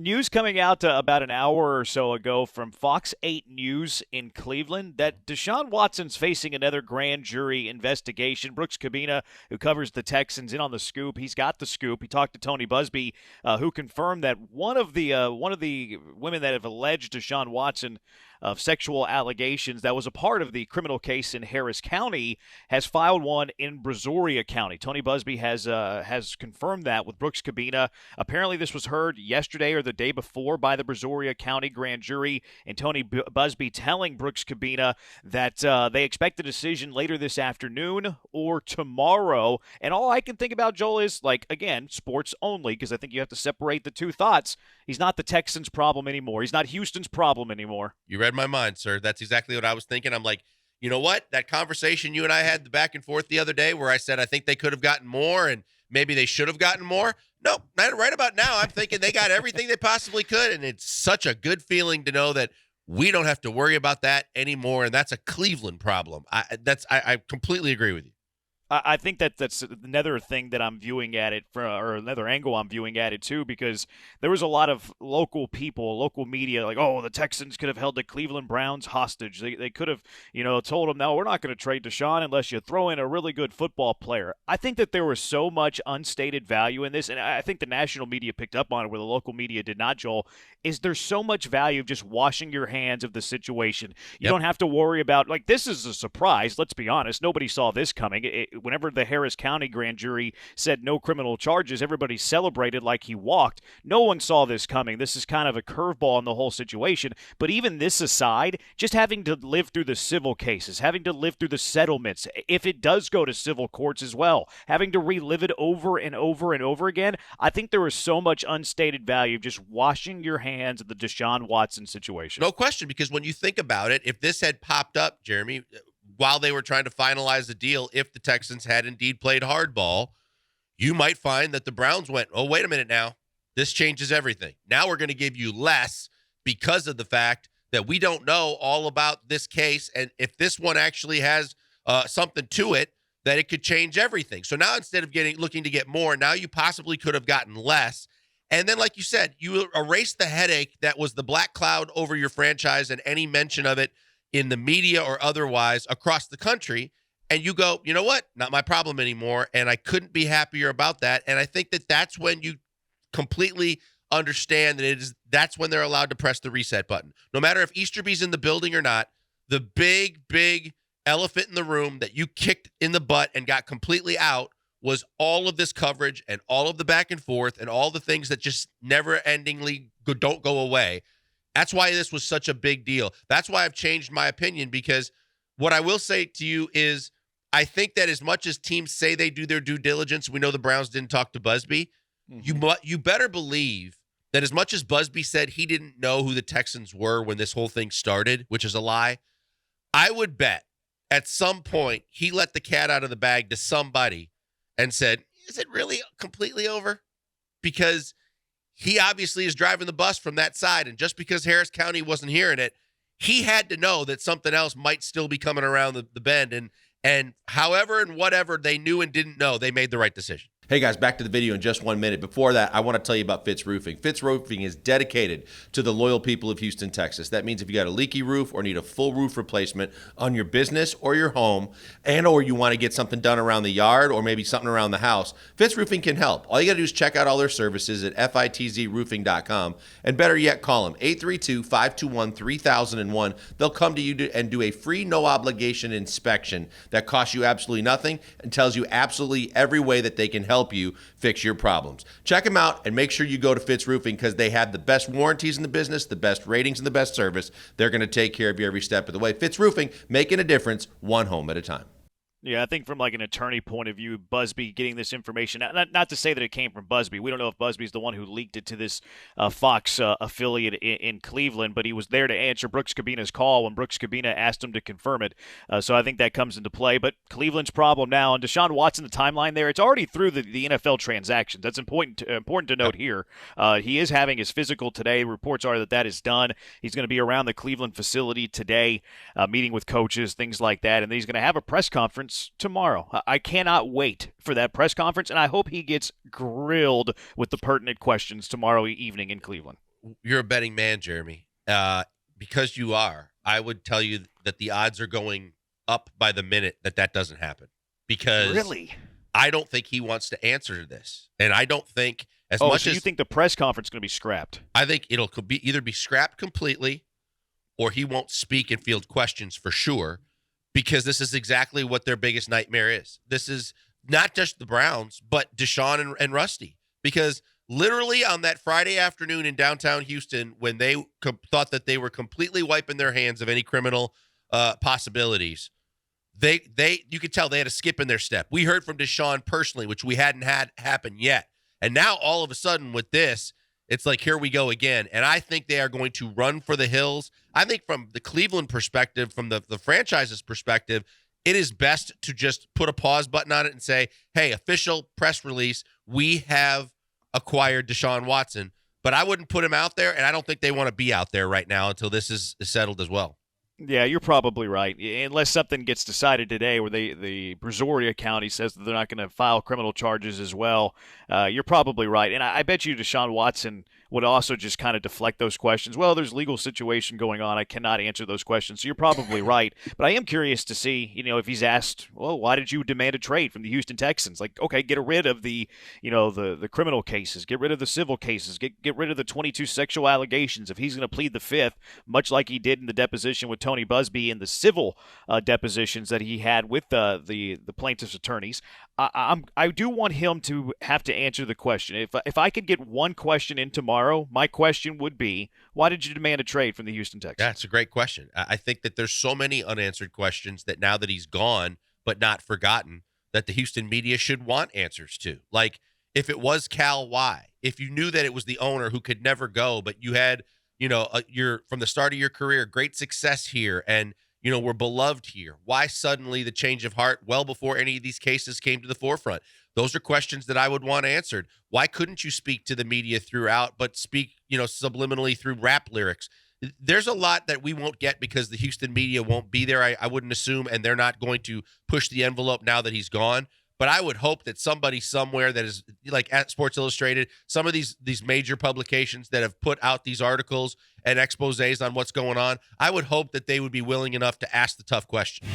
news coming out about an hour or so ago from Fox 8 News in Cleveland that Deshaun Watson's facing another grand jury investigation. Brooks Cabina, who covers the Texans, in on the scoop. He's got the scoop. He talked to Tony Busby, who confirmed that one of the women that have alleged Deshaun Watson of sexual allegations that was a part of the criminal case in Harris County has filed one in Brazoria County. Tony Busby has confirmed that with Brooks Cabina. Apparently, this was heard yesterday or the day before by the Brazoria County grand jury, and Tony Busby telling Brooks Cabina that they expect a decision later this afternoon or tomorrow. And all I can think about, Joel, is, like, again, sports only, because I think you have to separate the two thoughts. He's not the Texans' problem anymore. He's not Houston's problem anymore. You read my mind, sir. That's exactly what I was thinking. I'm like, you know what? That conversation you and I had the back and forth the other day where I said I think they could have gotten more and maybe they should have gotten more. No, right about now, I'm thinking they got everything they possibly could, and it's such a good feeling to know that we don't have to worry about that anymore, and that's a Cleveland problem. I completely agree with you. I think that's another thing that I'm viewing at it or another angle I'm viewing at it too, because there was a lot of local people, local media, like, oh, the Texans could have held the Cleveland Browns hostage. They could have, told them, no, we're not going to trade Deshaun unless you throw in a really good football player. I think that there was so much unstated value in this, and I think the national media picked up on it where the local media did not, Joel, is there's so much value of just washing your hands of the situation. You don't have to worry about, like, this is a surprise. Let's be honest. Nobody saw this coming. Whenever the Harris County grand jury said no criminal charges, everybody celebrated like he walked. No one saw this coming. This is kind of a curveball in the whole situation. But even this aside, just having to live through the civil cases, having to live through the settlements, if it does go to civil courts as well, having to relive it over and over and over again, I think there was so much unstated value of just washing your hands of the Deshaun Watson situation. No question, because when you think about it, if this had popped up, Jeremy, while they were trying to finalize the deal, if the Texans had indeed played hardball, you might find that the Browns went, oh, wait a minute now. This changes everything. Now we're going to give you less because of the fact that we don't know all about this case. And if this one actually has something to it, that it could change everything. So now instead of looking to get more, now you possibly could have gotten less. And then, like you said, you erase the headache that was the black cloud over your franchise and any mention of it in the media or otherwise across the country, and you go, you know what? Not my problem anymore, and I couldn't be happier about that. And I think that that's when you completely understand that that's when they're allowed to press the reset button. No matter if Easterby's in the building or not, the big elephant in the room that you kicked in the butt and got completely out was all of this coverage and all of the back and forth and all the things that just never-endingly don't go away. That's why this was such a big deal. That's why I've changed my opinion, because what I will say to you is I think that as much as teams say they do their due diligence, we know the Browns didn't talk to Busby. Mm-hmm. You better believe that as much as Busby said he didn't know who the Texans were when this whole thing started, which is a lie, I would bet at some point he let the cat out of the bag to somebody and said, is it really completely over? Because he obviously is driving the bus from that side, and just because Harris County wasn't hearing it, he had to know that something else might still be coming around the bend. And however and whatever they knew and didn't know, they made the right decision. Hey guys, back to the video in just 1 minute. Before that, I want to tell you about Fitz Roofing. Fitz Roofing is dedicated to the loyal people of Houston, Texas. That means if you got a leaky roof or need a full roof replacement on your business or your home, or you want to get something done around the yard or maybe something around the house, Fitz Roofing can help. All you got to do is check out all their services at fitzroofing.com, and better yet, call them 832-521-3001. They'll come to you and do a free, no-obligation inspection that costs you absolutely nothing and tells you absolutely every way that they can help you fix your problems. Check them out and make sure you go to Fitz Roofing, because they have the best warranties in the business, the best ratings, and the best service. They're going to take care of you every step of the way. Fitz Roofing, making a difference, one home at a time. Yeah, I think from like an attorney point of view, Busby getting this information, not to say that it came from Busby. We don't know if Busby's the one who leaked it to this Fox affiliate in Cleveland, but he was there to answer Brooks Cabina's call when Brooks Cabina asked him to confirm it. So I think that comes into play. But Cleveland's problem now, and Deshaun Watson, the timeline there, it's already through the NFL transactions. That's important to note here. He is having his physical today. Reports are that is done. He's going to be around the Cleveland facility today, meeting with coaches, things like that, and then he's going to have a press conference tomorrow. I cannot wait for that press conference, and I hope he gets grilled with the pertinent questions tomorrow evening in Cleveland. you're a betting man, Jeremy. Because you are, I would tell you that the odds are going up by the minute that doesn't happen. Because Really? I don't think he wants to answer to this. And I don't think so you think the press conference is going to be scrapped? I think it'll either be scrapped completely or he won't speak and field questions for sure, because this is exactly what their biggest nightmare is. This is not just the Browns, but Deshaun and Rusty. Because literally on that Friday afternoon in downtown Houston, when they thought that they were completely wiping their hands of any criminal possibilities, you could tell they had a skip in their step. We heard from Deshaun personally, which we hadn't had happen yet. And now all of a sudden with this, it's like, here we go again. And I think they are going to run for the hills. I think from the Cleveland perspective, from the franchise's perspective, it is best to just put a pause button on it and say, hey, official press release, we have acquired Deshaun Watson. But I wouldn't put him out there, and I don't think they want to be out there right now until this is settled as well. Yeah, you're probably right. Unless something gets decided today where the Brazoria County says that they're not going to file criminal charges as well, you're probably right. And I bet you Deshaun Watson would also just kind of deflect those questions. Well, there's legal situation going on. I cannot answer those questions. So you're probably right. But I am curious to see, if he's asked, well, why did you demand a trade from the Houston Texans? Like, okay, get rid of the criminal cases, get rid of the civil cases, get rid of the 22 sexual allegations. If he's going to plead the fifth, much like he did in the deposition with Tony Busby in the civil depositions that he had with the plaintiff's attorneys, I do want him to have to answer the question. If I could get one question in tomorrow, my question would be, why did you demand a trade from the Houston Texans? That's a great question. I think that there's so many unanswered questions that now that he's gone but not forgotten, that the Houston media should want answers to. Like, if it was Cal, why? If you knew that it was the owner who could never go, but you had, from the start of your career, great success here, and we're beloved here. Why suddenly the change of heart well before any of these cases came to the forefront? Those are questions that I would want answered. Why couldn't you speak to the media throughout, but speak, subliminally through rap lyrics? There's a lot that we won't get because the Houston media won't be there, I wouldn't assume, and they're not going to push the envelope now that he's gone. But I would hope that somebody somewhere that is like at Sports Illustrated, some of these major publications that have put out these articles and exposés on what's going on, I would hope that they would be willing enough to ask the tough question.